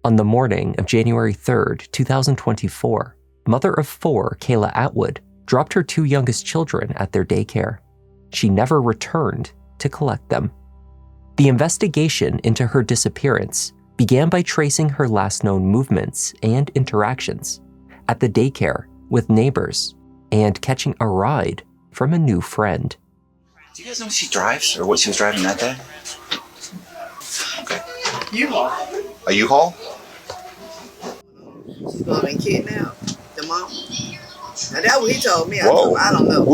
On the morning of January 3rd, 2024, mother of 4, Kayla Atwood, dropped her 2 youngest children at their daycare. She never returned to collect them. The investigation into her disappearance began by tracing her last known movements and interactions at the daycare with neighbors and catching a ride from a new friend. Do you guys know if she drives or what she was driving that day? Okay. U-Haul. A U-Haul? She's going to be kidnapped. The mom. Now that's what he told me. Whoa. I don't know.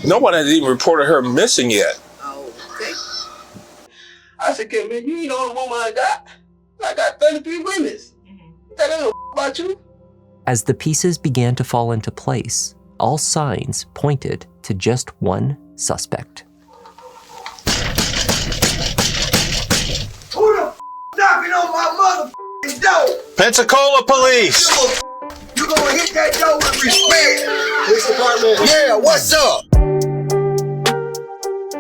Nobody has even reported her missing yet. Oh, okay. I said, "Okay, man, you ain't the only woman I got. I got 33 witnesses. That ain't no about you." As the pieces began to fall into place, all signs pointed to just one suspect. Who the knocking on my motherfucking door? Pensacola police! You gonna hit that door with respect? Police department. Yeah, what's up?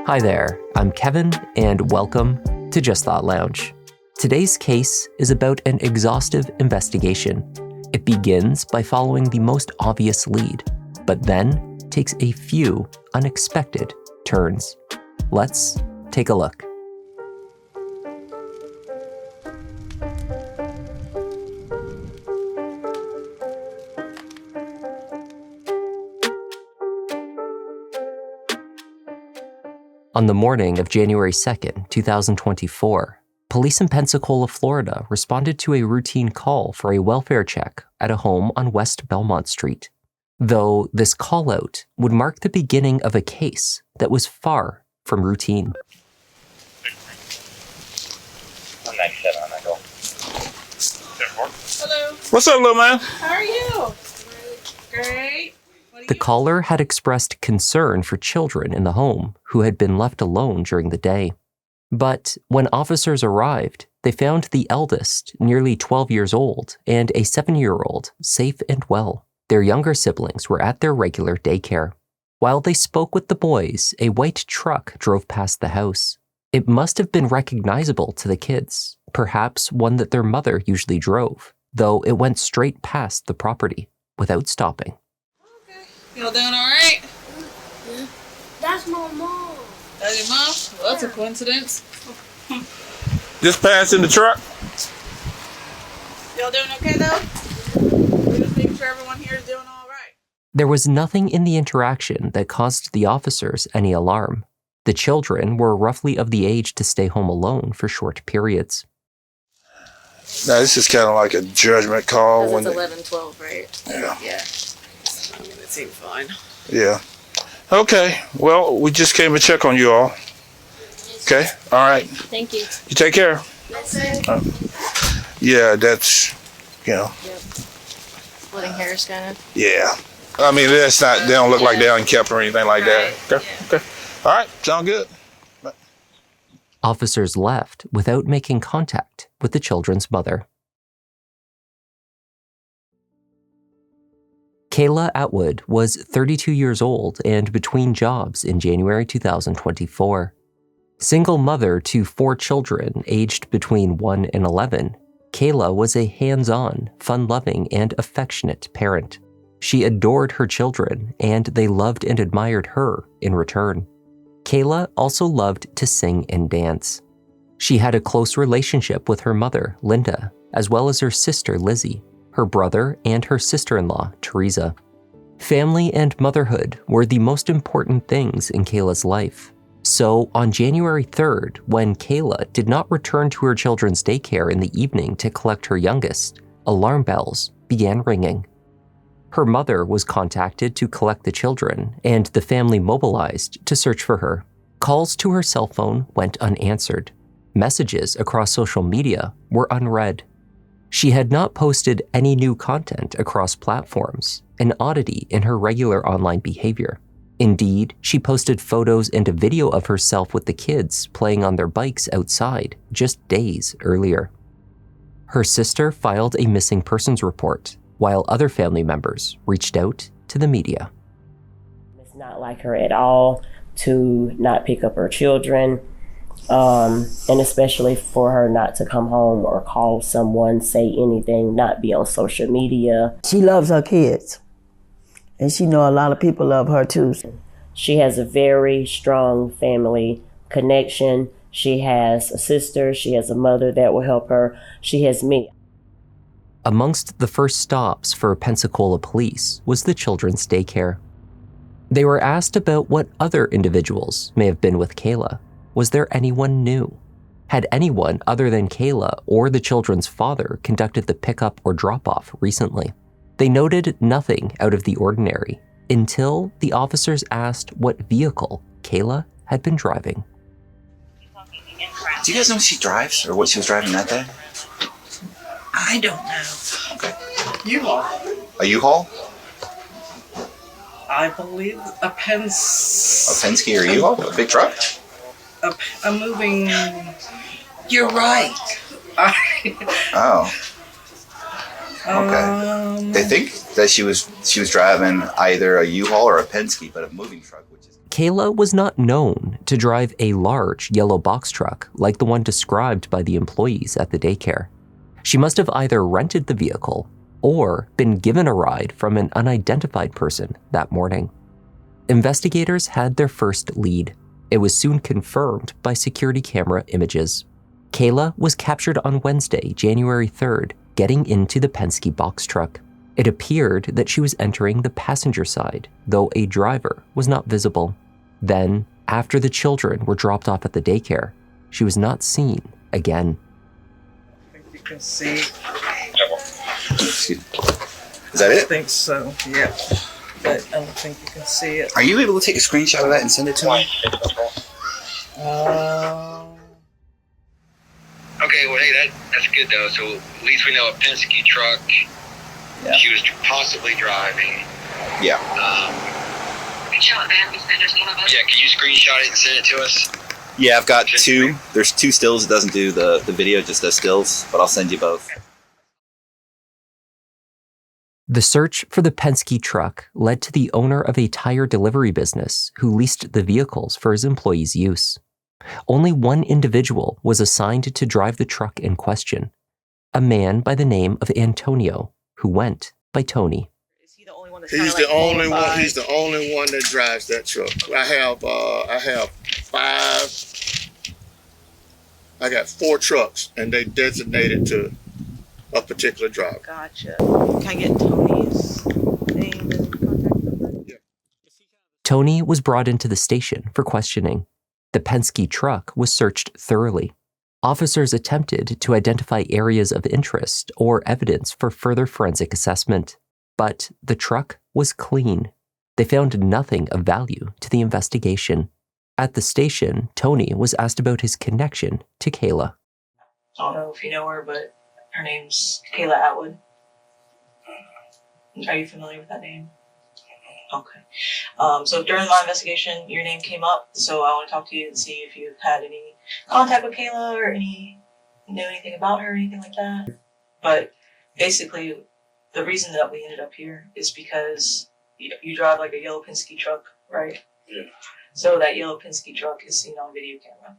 Hi there, I'm Kevin, and welcome to Just Thought Lounge. Today's case is about an exhaustive investigation. It begins by following the most obvious lead, but then takes a few unexpected turns. Let's take a look. On the morning of January 2nd, 2024, police in Pensacola, Florida responded to a routine call for a welfare check at a home on West Belmont Street. Though this call-out would mark the beginning of a case that was far from routine. 197 on that goal. Hello. What's up, little man? How are you? Great. The caller had expressed concern for children in the home who had been left alone during the day. But when officers arrived, they found the eldest, nearly 12 years old, and a 7-year-old safe and well. Their younger siblings were at their regular daycare. While they spoke with the boys, a white truck drove past the house. It must have been recognizable to the kids, perhaps one that their mother usually drove, though it went straight past the property without stopping. Y'all doing all right? Yeah. That's my mom. That's your mom? Well, that's a coincidence. Just passed in the truck? Y'all doing okay, though? We're just making sure everyone here is doing all right. There was nothing in the interaction that caused the officers any alarm. The children were roughly of the age to stay home alone for short periods. Now, this is kind of like a judgment call. Because it's 11-12, right? Yeah. Yeah. I mean, it seemed fine. Yeah. Okay. Well, we just came to check on you all. Okay. All right. Thank you. You take care. Yeah, that's, Yep. Splitting hairs, kind of. yeah. I mean, that's not, they don't look like they unkept or anything like that. Okay. Okay. All right. Sound good. Officers left without making contact with the children's mother. Kayla Atwood was 32 years old and between jobs in January 2024. Single mother to 4 children aged between 1 and 11, Kayla was a hands-on, fun-loving, and affectionate parent. She adored her children, and they loved and admired her in return. Kayla also loved to sing and dance. She had a close relationship with her mother, Linda, as well as her sister, Lizzie, her brother, and her sister-in-law, Teresa. Family and motherhood were the most important things in Kayla's life. So on January 3rd, when Kayla did not return to her children's daycare in the evening to collect her youngest, alarm bells began ringing. Her mother was contacted to collect the children, and the family mobilized to search for her. Calls to her cell phone went unanswered. Messages across social media were unread. She had not posted any new content across platforms, an oddity in her regular online behavior. Indeed, she posted photos and a video of herself with the kids playing on their bikes outside just days earlier. Her sister filed a missing persons report, while other family members reached out to the media. It's not like her at all to not pick up her children. And especially for her not to come home or call someone, say anything, not be on social media. She loves her kids, and she know a lot of people love her too. She has a very strong family connection. She has a sister, she has a mother that will help her. She has me. Amongst the first stops for Pensacola police was the children's daycare. They were asked about what other individuals may have been with Kayla. Was there anyone new? Had anyone other than Kayla or the children's father conducted the pickup or drop-off recently? They noted nothing out of the ordinary until the officers asked what vehicle Kayla had been driving. Do you guys know if she drives or what she was driving that day? I don't know. Okay. U-Haul. A U-Haul? I believe a A Penske or U-Haul? A big truck? a moving. You're right. Oh. Okay. They think that she was driving either a U-Haul or a Penske, but a moving truck, which is... Kayla was not known to drive a large yellow box truck like the one described by the employees at the daycare. She must have either rented the vehicle or been given a ride from an unidentified person that morning. Investigators had their first lead. It was soon confirmed by security camera images. Kayla was captured on Wednesday, January 3rd, getting into the Penske box truck. It appeared that she was entering the passenger side, though a driver was not visible. Then, after the children were dropped off at the daycare, she was not seen again. I think you can see. Excuse me. Is that I it? think so, yeah. But I don't think you can see it. Are you able to take a screenshot of that and send it to me? Okay, well, hey, that's good, though. So at least we know a Penske truck she was possibly driving. Yeah. Yeah, can you screenshot it and send it to us? Yeah, I've got two. There's two stills. It doesn't do the video, just does stills, but I'll send you both. The search for the Penske truck led to the owner of a tire delivery business who leased the vehicles for his employees' use. Only one individual was assigned to drive the truck in question, a man by the name of Antonio, who went by Tony. He's the only one. He's the only one that drives that truck. I have five. I got 4 trucks, and they designated to a particular driver. Gotcha. Can I get Tony's name and contact number? Yeah. Tony was brought into the station for questioning. The Penske truck was searched thoroughly. Officers attempted to identify areas of interest or evidence for further forensic assessment, but the truck was clean. They found nothing of value to the investigation. At the station, Tony was asked about his connection to Kayla. I don't know if you know her, but her name's Kayla Atwood. Are you familiar with that name? Okay. So during my investigation, your name came up, so I want to talk to you and see if you've had any contact with Kayla or know anything about her or anything like that. But basically, the reason that we ended up here is because you drive like a yellow Penske truck, right? Yeah. So that yellow Penske truck is seen on video camera,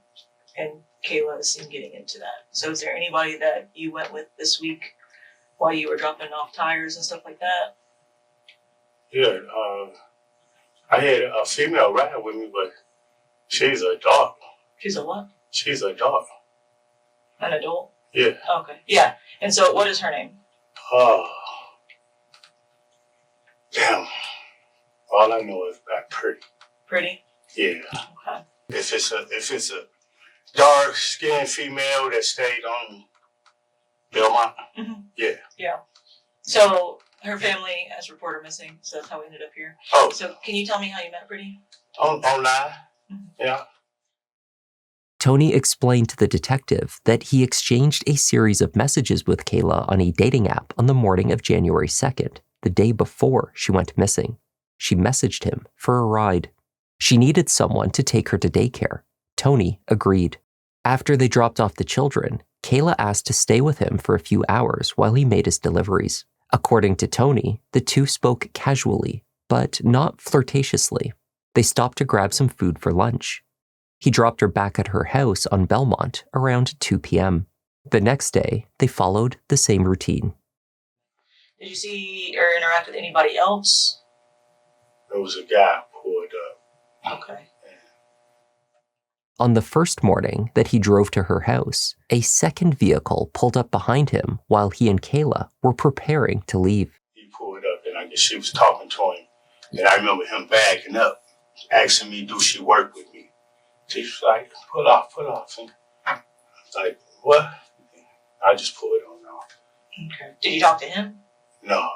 and Kayla is seen getting into that. So is there anybody that you went with this week while you were dropping off tires and stuff like that? Yeah, I had a female ride with me, but she's a dog. She's a what? She's a dog. An adult? Yeah. Okay. Yeah. And so what is her name? Damn. All I know is about pretty. Pretty? Yeah. Okay. If it's a dark skinned female that stayed on Belmont, yeah. Yeah. So her family has reported missing, so that's how we ended up here. Oh. So can you tell me how you met Pretty? Online. Yeah. Tony explained to the detective that he exchanged a series of messages with Kayla on a dating app on the morning of January 2nd, the day before she went missing. She messaged him for a ride. She needed someone to take her to daycare. Tony agreed. After they dropped off the children, Kayla asked to stay with him for a few hours while he made his deliveries. According to Tony, the two spoke casually, but not flirtatiously. They stopped to grab some food for lunch. He dropped her back at her house on Belmont around 2 p.m. The next day, they followed the same routine. Did you see or interact with anybody else? There was a guy pulled up. Okay. On the first morning that he drove to her house, a second vehicle pulled up behind him while he and Kayla were preparing to leave. He pulled up and I guess she was talking to him. And I remember him backing up, asking me, do she work with me? She was like, pull off. And I was like, what? I just pulled on off. Okay. Did you talk to him? No.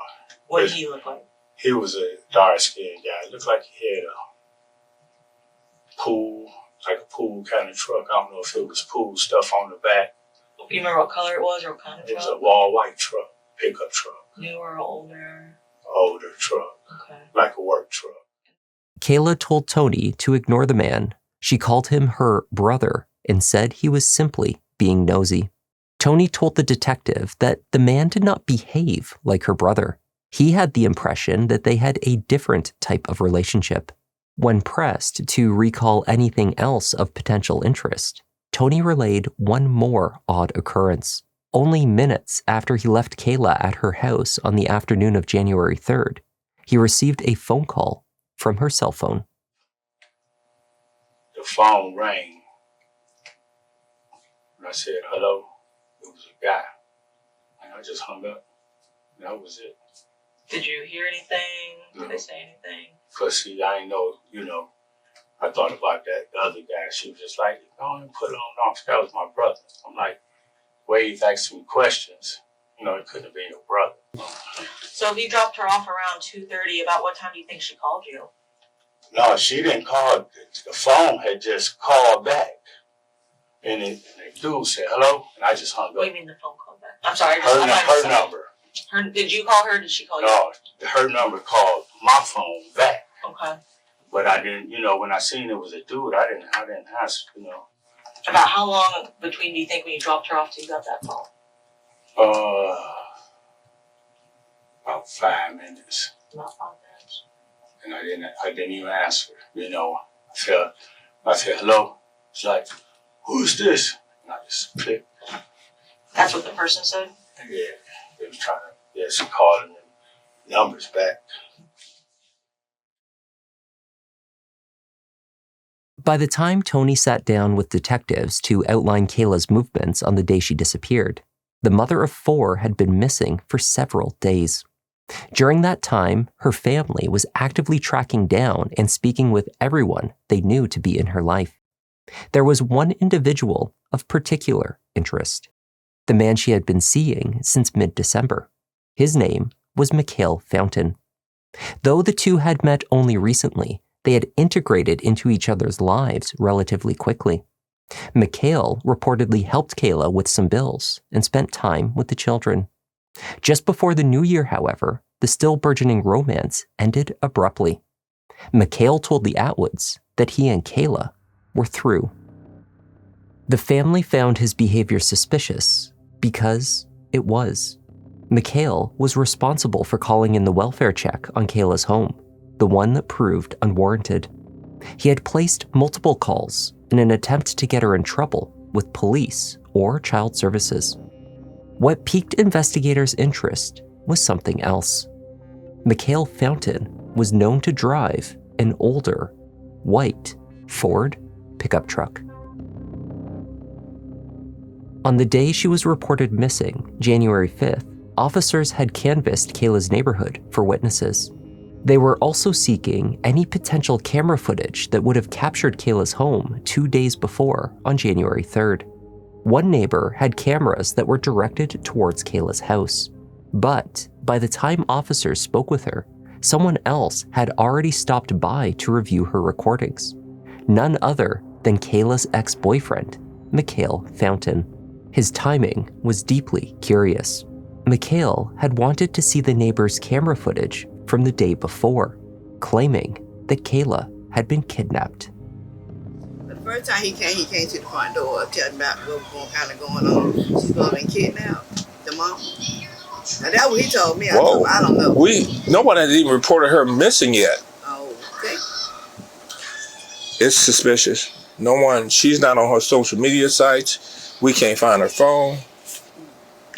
What did he look like? He was a dark-skinned guy. It looked like he had a pool, like a pool kind of truck. I don't know if it was pool stuff on the back. You remember what color it was or what kind of truck? It was a all white truck, pickup truck. Newer or older? Older truck. Okay. Like a work truck. Kayla told Tony to ignore the man. She called him her brother and said he was simply being nosy. Tony told the detective that the man did not behave like her brother. He had the impression that they had a different type of relationship. When pressed to recall anything else of potential interest, Tony relayed one more odd occurrence. Only minutes after he left Kayla at her house on the afternoon of January 3rd, he received a phone call from her cell phone. The phone rang. And I said, hello. It was a guy. And I just hung up. And that was it. Did you hear anything? Did they say anything? Because see, I ain't know, I thought about that. The other guy, she was just like, go and put it on off. That was my brother. I'm like, Wade's asking me questions. It couldn't have been your brother. So if you dropped her off around 2:30, about what time do you think she called you? No, she didn't call. The phone had just called back. And the dude said, hello? And I just hung up. What do you mean the phone called back? I'm sorry. Her number. Did you call her? Did she call you? No, her number called my phone back. Okay. But I didn't, when I seen it was a dude, I didn't ask, About how long between do you think when you dropped her off till you got that call? About 5 minutes. About 5 minutes. And I didn't even ask her. I said, hello. She's like, who's this? And I just clicked. That's what the person said? Yeah, they was trying to, she called them numbers back. By the time Tony sat down with detectives to outline Kayla's movements on the day she disappeared, the mother of 4 had been missing for several days. During that time, her family was actively tracking down and speaking with everyone they knew to be in her life. There was one individual of particular interest, the man she had been seeing since mid-December. His name was Kayla Fountain. Though the two had met only recently, they had integrated into each other's lives relatively quickly. Kayla reportedly helped Kayla with some bills and spent time with the children. Just before the new year, however, the still burgeoning romance ended abruptly. Kayla told the Atwoods that he and Kayla were through. The family found his behavior suspicious because it was. Kayla was responsible for calling in the welfare check on Kayla's home, the one that proved unwarranted. He had placed multiple calls in an attempt to get her in trouble with police or child services. What piqued investigators' interest was something else. Kayla Fountain was known to drive an older, white Ford pickup truck. On the day she was reported missing, January 5th, officers had canvassed Kayla's neighborhood for witnesses. They were also seeking any potential camera footage that would have captured Kayla's home 2 days before on January 3rd. One neighbor had cameras that were directed towards Kayla's house. But by the time officers spoke with her, someone else had already stopped by to review her recordings. None other than Kayla's ex-boyfriend, Kayla Fountain. His timing was deeply curious. Kayla had wanted to see the neighbor's camera footage from the day before, claiming that Kayla had been kidnapped. The first time he came to the front door telling about what was kind of going on. She's supposed to be kidnapped, the mom. And that's what he told me. I don't know. Nobody has even reported her missing yet. Oh, okay. It's suspicious. No one, she's not on her social media sites. We can't find her phone.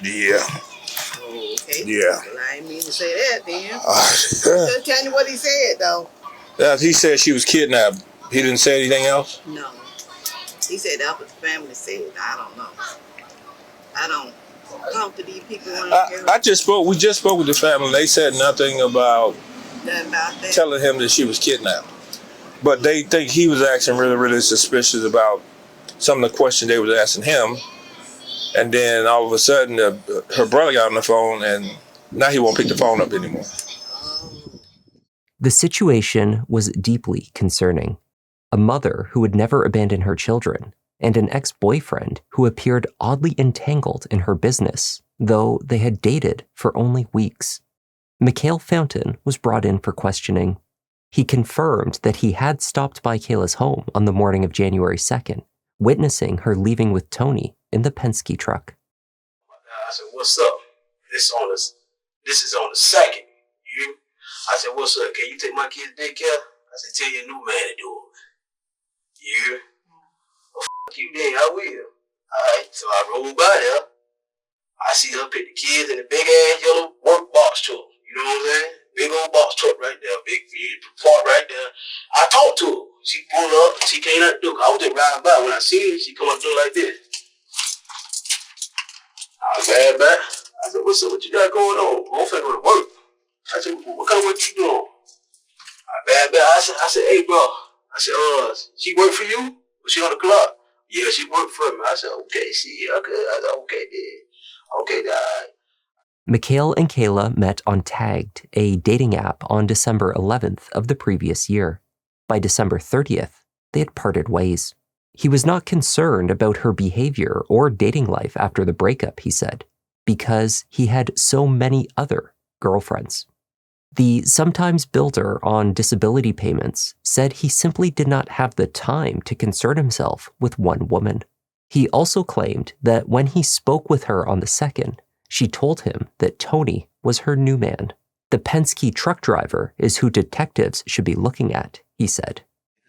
Yeah. Oh, okay. Yeah. Well, I ain't mean to say that then. Just tell me what he said, though. Yeah, he said she was kidnapped. He didn't say anything else? No. He said that what the family said. I don't know. I don't talk to these people. We just spoke with the family. They said nothing about that. Telling him that she was kidnapped. But they think he was acting really, really suspicious about some of the questions they was asking him. And then all of a sudden, her brother got on the phone, and now he won't pick the phone up anymore. The situation was deeply concerning. A mother who would never abandon her children, and an ex-boyfriend who appeared oddly entangled in her business, though they had dated for only weeks. Mal Fountain was brought in for questioning. He confirmed that he had stopped by Kayla's home on the morning of January 2nd, witnessing her leaving with Tony in the Penske truck. I said, what's up? This is on the 2nd. I said, what's up? Can you take my kids to daycare? I said, tell your new man to do it. You? Well, f*** you then, I will. Alright, so I rolled by there. I see her pick the kids in the big ass yellow work box truck. You know what I'm saying? Big old box truck right there. Big part right there. I talked to her. She pulled up. She came out the door. I was just riding by. When I seen her, she come up the door like this. I was mad back. I said, what's up? What you got going on? I'm finna go to work. I said, what kind of work you doing? I bad back. I said, hey, bro. I said, she work for you? Was she on the clock? Yeah, she worked for me. I said, okay, see, okay. I said, okay, then. Okay, then, all right. Mal and Kayla met on Tagged, a dating app, on December 11th of the previous year. By December 30th, they had parted ways. He was not concerned about her behavior or dating life after the breakup, he said, because he had so many other girlfriends. The sometimes builder on disability payments said he simply did not have the time to concern himself with one woman. He also claimed that when he spoke with her on the 2nd, she told him that Tony was her new man. The Penske truck driver is who detectives should be looking at, he said.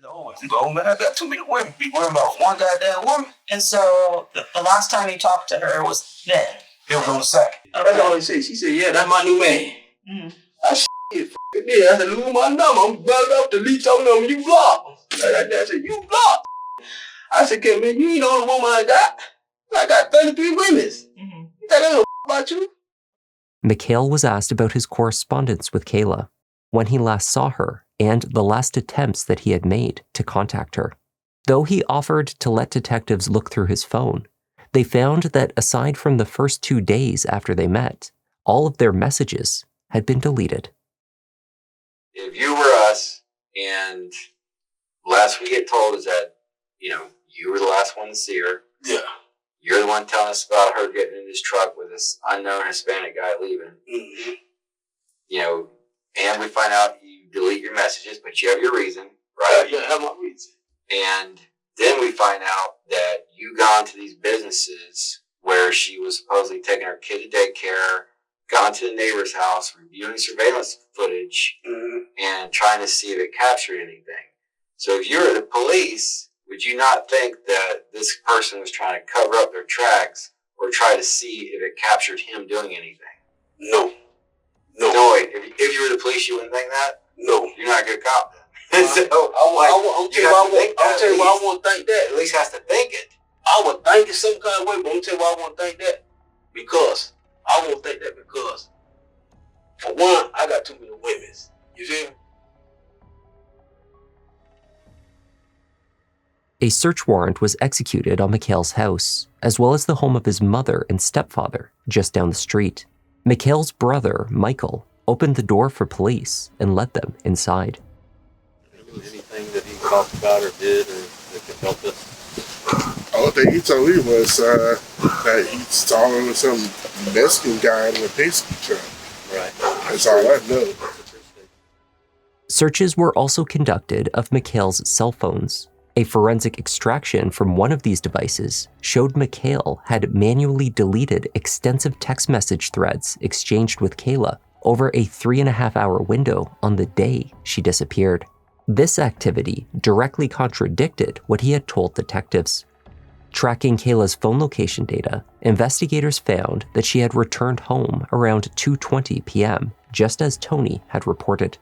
No, man, I got too many women. Be worrying about one goddamn woman. And so the last time you talked to her was then? It was on the 2nd. That's all he said. She said, yeah, that's my new man. I shit, yeah. I said, lose my number. I'm bugged up, delete your number. You blocked. I said, you blocked. I said, okay, man, you ain't the only woman I got. I got 33 women. You think I don't about you? Mal was asked about his correspondence with Kayla, when he last saw her, and the last attempts that he had made to contact her. Though he offered to let detectives look through his phone, they found that aside from the first 2 days after they met, all of their messages had been deleted. If you were us, and last we get told is that, you were the last one to see her. Yeah. You're the one telling us about her getting in this truck with this unknown Hispanic guy leaving. And we find out you delete your messages, but you have your reason, right? Yeah, I have my reason. And then we find out that you gone to these businesses where she was supposedly taking her kid to daycare, gone to the neighbor's house, reviewing surveillance footage, and trying to see if it captured anything. So if you were the police, would you not think that this person was trying to cover up their tracks or try to see if it captured him doing anything? No. No, wait. If you were the police, you wouldn't think that? No. You're not a good cop then. I'll tell you why I won't think that. At least has to think it. I would think it some kind of way, but I'm tell you why I won't think that. Because I won't think that because, for one, I got too many women. You feel me? A search warrant was executed on Mal's house, as well as the home of his mother and stepfather just down the street. Mal's brother, Michael, opened the door for police and led them inside. Anything that he talked about or did or that could help us? All thing he told me was that he saw him with some Mexican guy in a Penske truck. Right. That's all I know. Searches were also conducted of Mal's cell phones. A forensic extraction from one of these devices showed Mal had manually deleted extensive text message threads exchanged with Kayla over a 3.5-hour window on the day she disappeared. This activity directly contradicted what he had told detectives. Tracking Kayla's phone location data, investigators found that she had returned home around 2:20 p.m., just as Tony had reported.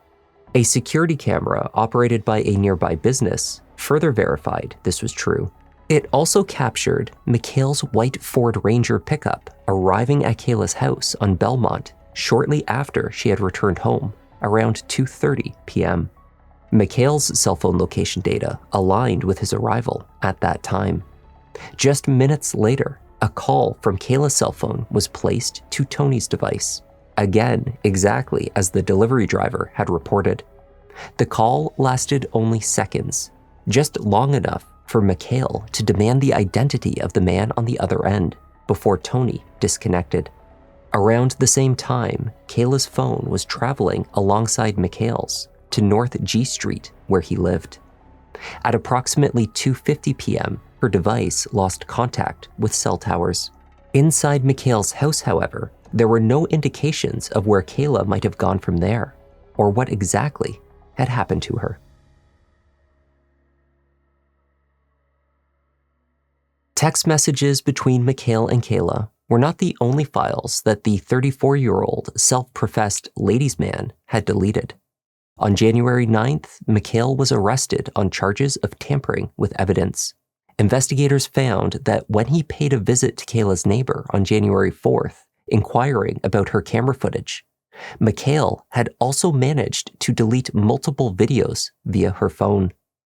A security camera operated by a nearby business further verified this was true. It also captured McHale's white Ford Ranger pickup arriving at Kayla's house on Belmont shortly after she had returned home, around 2:30 p.m. McHale's cell phone location data aligned with his arrival at that time. Just minutes later, a call from Kayla's cell phone was placed to Tony's device, again exactly as the delivery driver had reported. The call lasted only seconds, just long enough for McHale to demand the identity of the man on the other end before Tony disconnected. Around the same time, Kayla's phone was traveling alongside McHale's to North G Street, where he lived. At approximately 2:50 p.m., her device lost contact with cell towers. Inside McHale's house, however, there were no indications of where Kayla might have gone from there, or what exactly had happened to her. Text messages between McHale and Kayla were not the only files that the 34-year-old self-professed ladies' man had deleted. On January 9th, McHale was arrested on charges of tampering with evidence. Investigators found that when he paid a visit to Kayla's neighbor on January 4th, inquiring about her camera footage, McHale had also managed to delete multiple videos via her phone.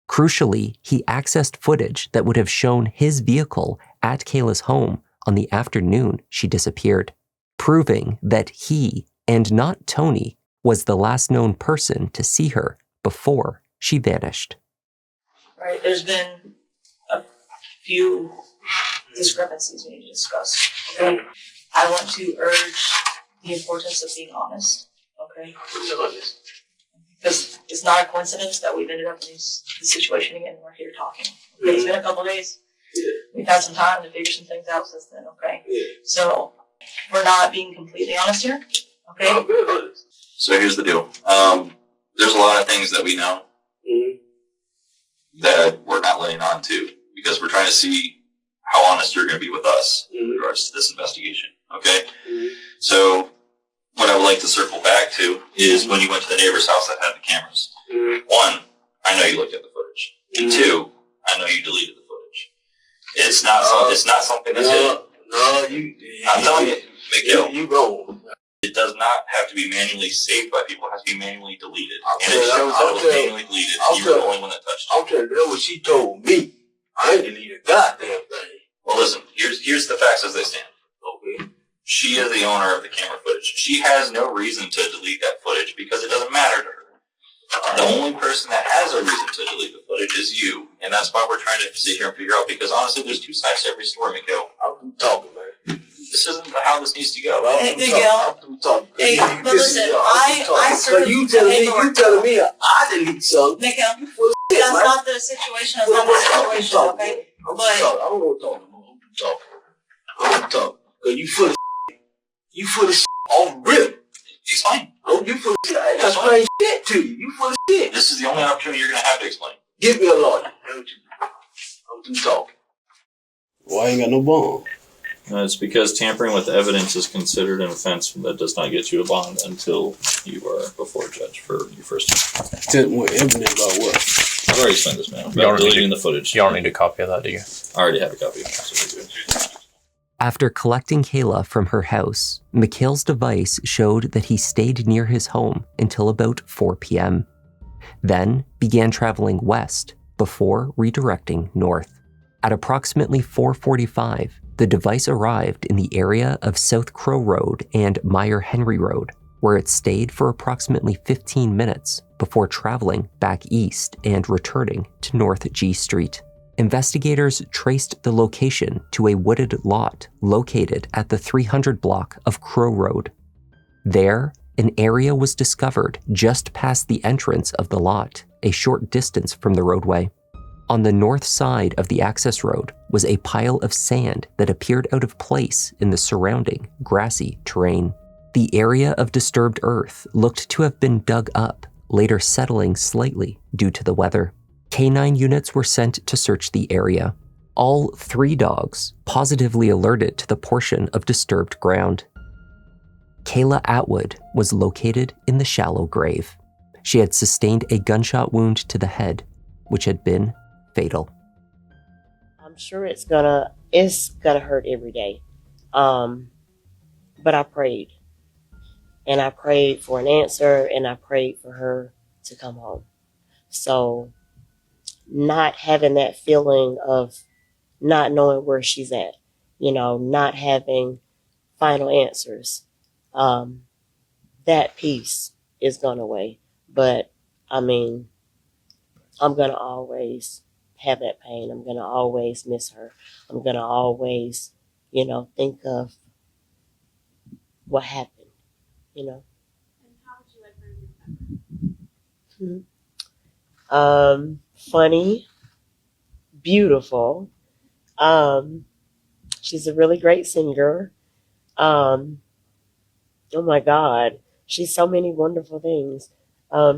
Crucially, he accessed footage that would have shown his vehicle at Kayla's home on the afternoon she disappeared, proving that he, and not Tony, was the last known person to see her before she vanished. Right, there's been a few discrepancies we need to discuss. Okay? I want to urge the importance of being honest. Okay? Because it's not a coincidence that we've ended up in this situation again and we're here talking. Okay? It's been a couple of days. We've had some time to figure some things out since then, okay? So we're not being completely honest here. Okay? So here's the deal. There's a lot of things that we know that we're not laying on to because we're trying to see how honest you're going to be with us in regards to this investigation. Okay? So what I would like to circle back to is when you went to the neighbor's house that had the cameras. One, I know you looked at the footage. And two, I know you deleted the footage. It's not something that's hidden. I'm telling you, Miguel. You go. It does not have to be manually saved by people. It has to be manually deleted. And it shows that it was manually deleted. You were the only one that touched it. I'm telling you what she told me. I ain't deleted a goddamn thing. Well, listen. Here's the facts as they stand. Okay. She is the owner of the camera footage. She has no reason to delete that footage because it doesn't matter to her. The only person that has a reason to delete the footage is you. And that's why we're trying to sit here and figure out, because honestly, there's two sides to every story, Miguel. I'm talking, man. This isn't how this needs to go. Hey, Miguel. Hey, but listen, I so you telling me I delete something. Miguel, that's not the situation. That's not the situation, okay? I don't want to talk no more. I'm going to talk. Because you full of You full of on rip. Explain. Oh, you full of shit. I ain't got to explain shit to you. You full of shit. This is the only opportunity you're going to have to explain. Give me a lawyer. I'm through talking. Why ain't got no bond? It's because tampering with evidence is considered an offense that does not get you a bond until you are before a judge for your first time. Tampering with evidence about what? I've already explained this, man. About deleting the footage. You don't need a copy of that, do you? I already have a copy of it. After collecting Kayla from her house, McHale's device showed that he stayed near his home until about 4 p.m., then began traveling west before redirecting north. At approximately 4:45, the device arrived in the area of South Crow Road and Meyer Henry Road, where it stayed for approximately 15 minutes before traveling back east and returning to North G Street. Investigators traced the location to a wooded lot located at the 300 block of Crow Road. There, an area was discovered just past the entrance of the lot, a short distance from the roadway. On the north side of the access road was a pile of sand that appeared out of place in the surrounding grassy terrain. The area of disturbed earth looked to have been dug up later settling slightly due to the weather. Canine units were sent to search the area. All 3 dogs positively alerted to the portion of disturbed ground. Kayla Atwood was located in the shallow grave. She had sustained a gunshot wound to the head, which had been fatal. I'm sure it's gonna hurt every day. But I prayed. And I prayed for an answer, and I prayed for her to come home. So not having that feeling of not knowing where she's at, not having final answers, that piece is gone away. But I'm going to always have that pain. I'm going to always miss her. I'm going to always, think of what happened, And how would you like her to be remembered? Funny, beautiful. She's a really great singer. Oh my God. She's so many wonderful things.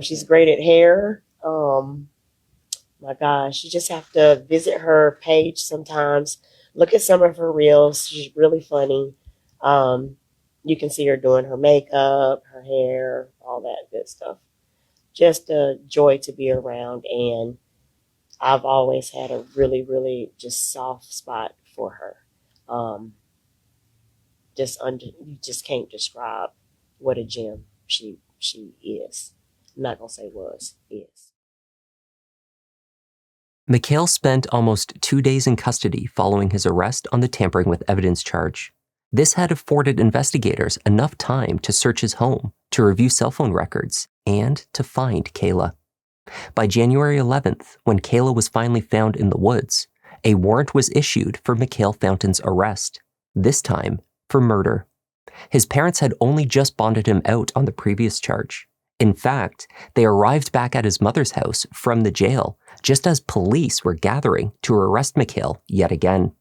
She's great at hair. My gosh, you just have to visit her page sometimes. Look at some of her reels. She's really funny. You can see her doing her makeup, her hair, all that good stuff. Just a joy to be around, and I've always had a really, really just soft spot for her. You just can't describe what a gem she is. I'm not gonna say was, is. McHale spent almost 2 days in custody following his arrest on the tampering with evidence charge. This had afforded investigators enough time to search his home, to review cell phone records, and to find Kayla. By January 11th, when Kayla was finally found in the woods, a warrant was issued for Mal Fountain's arrest, this time for murder. His parents had only just bonded him out on the previous charge. In fact, they arrived back at his mother's house from the jail just as police were gathering to arrest McHale yet again.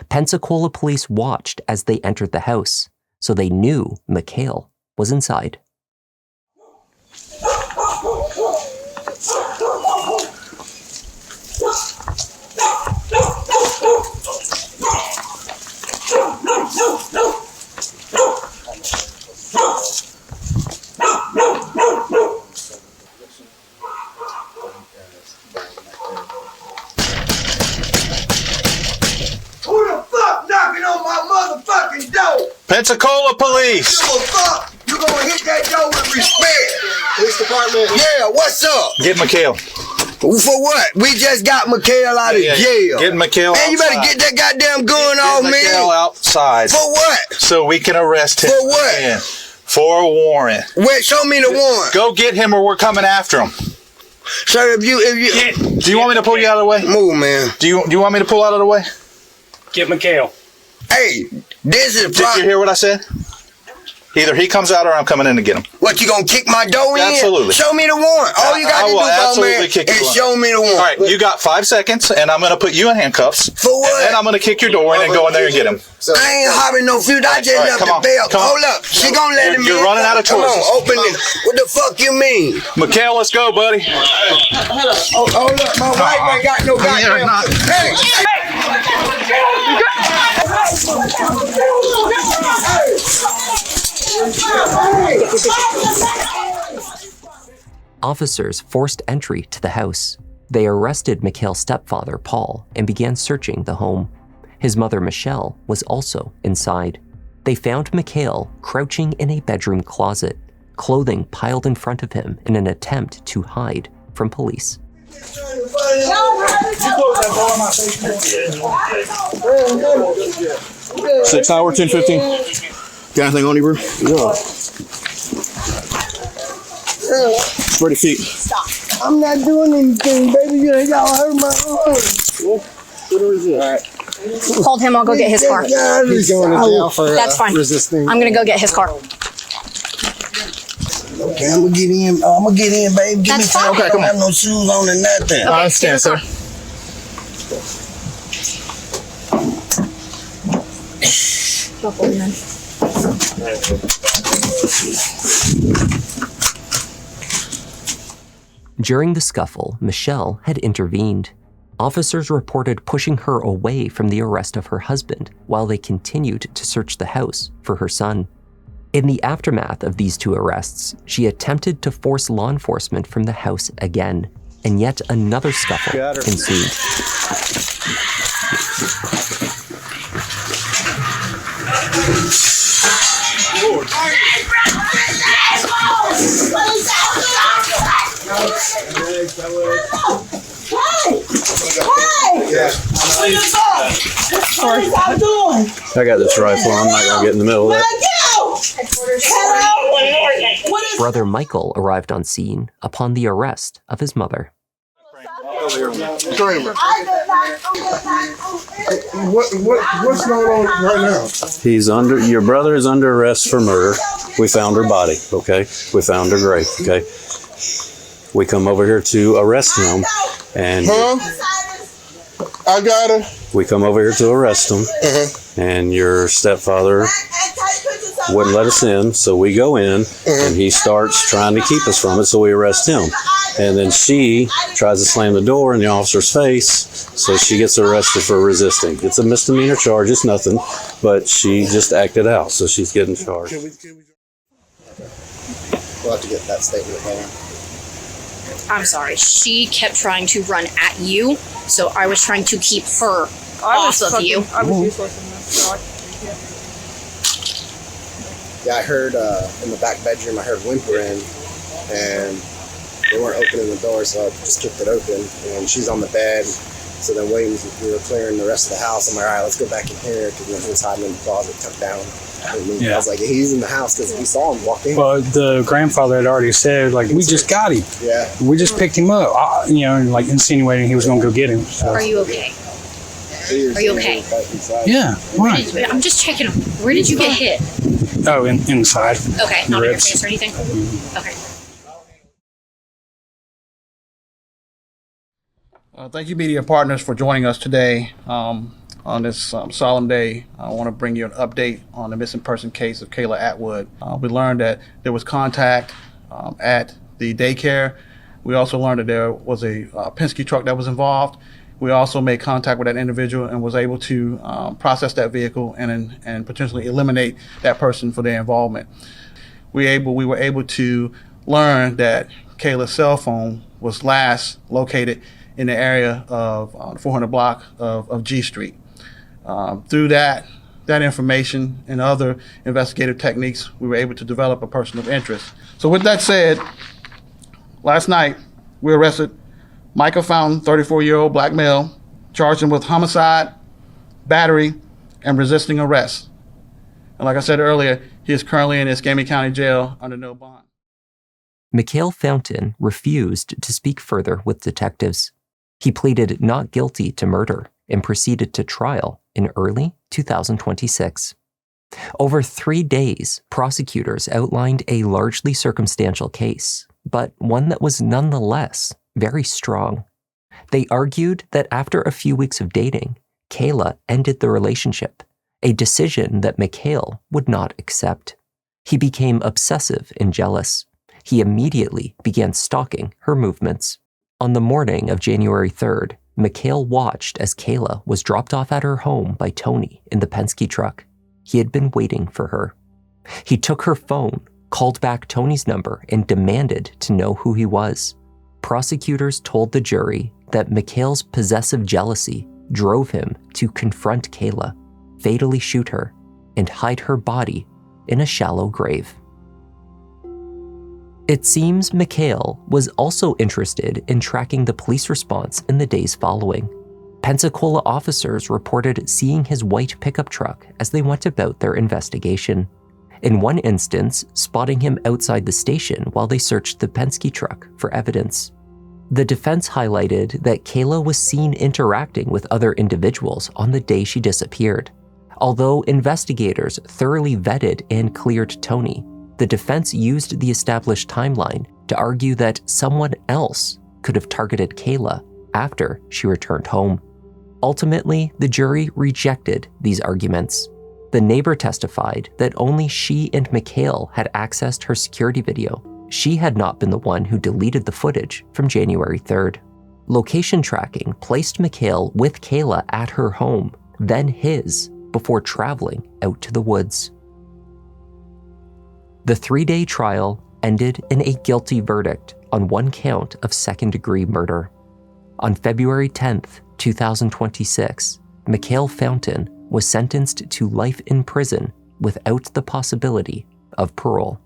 Pensacola police watched as they entered the house, so they knew McHale was inside. Who the fuck knocking on my motherfucking door? Pensacola police! Give a fuck! You gonna hit that door with respect! Police department. Yeah, what's up? Get McHale. For what? We just got McHale out of jail. Get McHale Man, you better outside. get that goddamn gun off me. Get McHale outside. For what? So we can arrest him. For what? Again. For a warrant. Wait, show me the warrant. Go get him or we're coming after him. Sir, if you do you want me to pull you out of the way? Move, man. Do you want me to pull out of the way? Get McHale. Hey, this is Did you hear what I said? Either he comes out or I'm coming in to get him. What, you gonna kick my door in? Absolutely. Show me the warrant. All you got to do, man, is show me the warrant. All right, you got 5 seconds, and I'm going to put you in handcuffs. For what? And then I'm going to kick your door in and go in there and get him. I ain't hopping no feud. I just left the bell. Hold up. She gonna let him in. You're running out of choices. Come on, open it. What the fuck you mean? McHale, let's go, buddy. Hold up. My wife ain't got no goddamn. Hey! Officers forced entry to the house. They arrested McHale's stepfather, Paul, and began searching the home. His mother, Michelle, was also inside. They found McHale crouching in a bedroom closet, clothing piled in front of him in an attempt to hide from police. 6 hour, 10:15. Got anything on you, bro? Yeah. Spread your feet. Stop. I'm not doing anything, baby. Y'all hurt my arm. What is it? All right. Hold him, I'll go get his car. He's going to jail for That's fine. resisting. I'm gonna go get his car. Okay, I'm gonna get in. Baby. Give me time. Okay, I don't have no shoes on or nothing. I understand, sir. During the scuffle, Michelle had intervened. Officers reported pushing her away from the arrest of her husband while they continued to search the house for her son. In the aftermath of these two arrests, she attempted to force law enforcement from the house again, and yet another scuffle ensued. I got this rifle. I'm not gonna get in the middle of that. Brother Michael arrived on scene upon the arrest of his mother. What's going on right now? Your brother is under arrest for murder. We found her body, okay? We found her grave, okay? We come over here to arrest him, and I got her. we come over here to arrest him, and your stepfather wouldn't let us in, so we go in, and he starts trying to keep us from it, so we arrest him. And then she tries to slam the door in the officer's face, so she gets arrested for resisting. It's a misdemeanor charge, it's nothing, but she just acted out, so she's getting charged. We'll have to get that statement going. I'm sorry. She kept trying to run at you, so I was trying to keep her off of you. I was useless in this. Yeah, I heard in the back bedroom, I heard whimpering, and they weren't opening the door, so I just kicked it open, and she's on the bed. So then we were clearing the rest of the house. I'm like, all right, let's go back in here, because he was hiding in the closet, tucked down. I was like, he's in the house because we saw him walk in. Well, the grandfather had already said, like, we just got him. Yeah. We just picked him up, like insinuating he was going to go get him. So. Are you okay? Are you okay? Yeah. Why? I'm just checking. Where did you get hit? Oh, inside. Okay, not in your face or anything? Okay. Thank you, media partners, for joining us today on this solemn day. I want to bring you an update on the missing person case of Kayla Atwood. We learned that there was contact at the daycare. We also learned that there was a Penske truck that was involved. We also made contact with that individual and was able to process that vehicle and potentially eliminate that person for their involvement. We were able to learn that Kayla's cell phone was last located in the area of the 400 block of G Street. Through that information and other investigative techniques, we were able to develop a person of interest. So with that said, last night we arrested Michael Fountain, 34-year-old black male, charged him with homicide, battery, and resisting arrest. And like I said earlier, he is currently in Escambia County Jail under no bond. Michael Fountain refused to speak further with detectives. He pleaded not guilty to murder and proceeded to trial in early 2026. Over 3 days, prosecutors outlined a largely circumstantial case, but one that was nonetheless very strong. They argued that after a few weeks of dating, Kayla ended the relationship, a decision that Mikhail would not accept. He became obsessive and jealous. He immediately began stalking her movements. On the morning of January 3rd, Mikhail watched as Kayla was dropped off at her home by Tony in the Penske truck. He had been waiting for her. He took her phone, called back Tony's number, and demanded to know who he was. Prosecutors told the jury that Mikhail's possessive jealousy drove him to confront Kayla, fatally shoot her, and hide her body in a shallow grave. It seems Mikhail was also interested in tracking the police response in the days following. Pensacola officers reported seeing his white pickup truck as they went about their investigation. In one instance, spotting him outside the station while they searched the Penske truck for evidence. The defense highlighted that Kayla was seen interacting with other individuals on the day she disappeared. Although investigators thoroughly vetted and cleared Tony, the defense used the established timeline to argue that someone else could have targeted Kayla after she returned home. Ultimately, the jury rejected these arguments. The neighbor testified that only she and Mikhail had accessed her security video, she had not been the one who deleted the footage from January 3rd. Location tracking placed McHale with Kayla at her home, then his, before traveling out to the woods. The 3-day trial ended in a guilty verdict on one count of second-degree murder. On February 10th, 2026, McHale Fountain was sentenced to life in prison without the possibility of parole.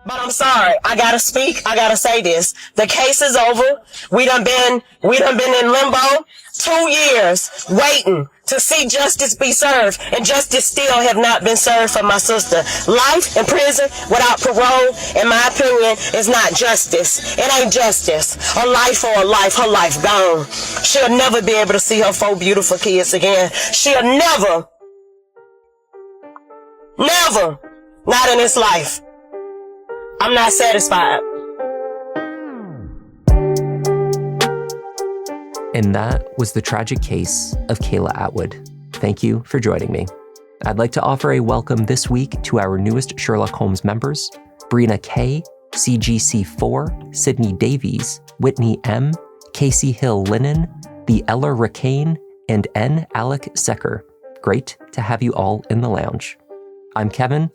But I'm sorry, I gotta speak, I gotta say this. The case is over. We done been in limbo 2 years waiting to see justice be served, and justice still have not been served for my sister. Life in prison without parole, in my opinion, is not justice. It ain't justice. A life for a life, her life gone. She'll never be able to see her 4 beautiful kids again. She'll never, not in this life. I'm not satisfied. And that was the tragic case of Kayla Atwood. Thank you for joining me. I'd like to offer a welcome this week to our newest Sherlock Holmes members, Brina K, CGC4, Sydney Davies, Whitney M, Casey Hill Linen, the Ella Racane, and N. Alec Secker. Great to have you all in the lounge. I'm Kevin.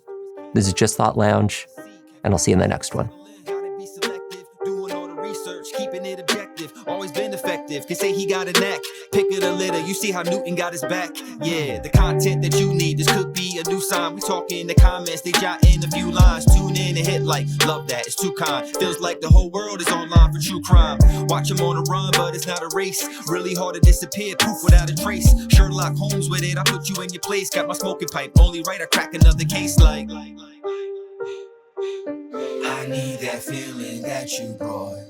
This is Just Thought Lounge, and I'll see you in the next one. Keeping it objective, always been effective. Can say he got a knack. Pick of the litter, you see how Newton got his back. Yeah, the content that you need, this could be a new sign. We talking in the comments, they jot in a few lines. Tune in and hit like, love that, it's too kind. Feels like the whole world is online for true crime. Watch him on a run, but it's not a race. Really hard to disappear, poof without a trace. Sherlock Holmes with it, I put you in your place. Got my smoking pipe, only right, I crack another case like. I need that feeling that you brought.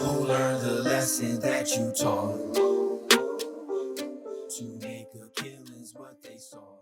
Who learned the lesson that you taught? To make a killing's what they saw.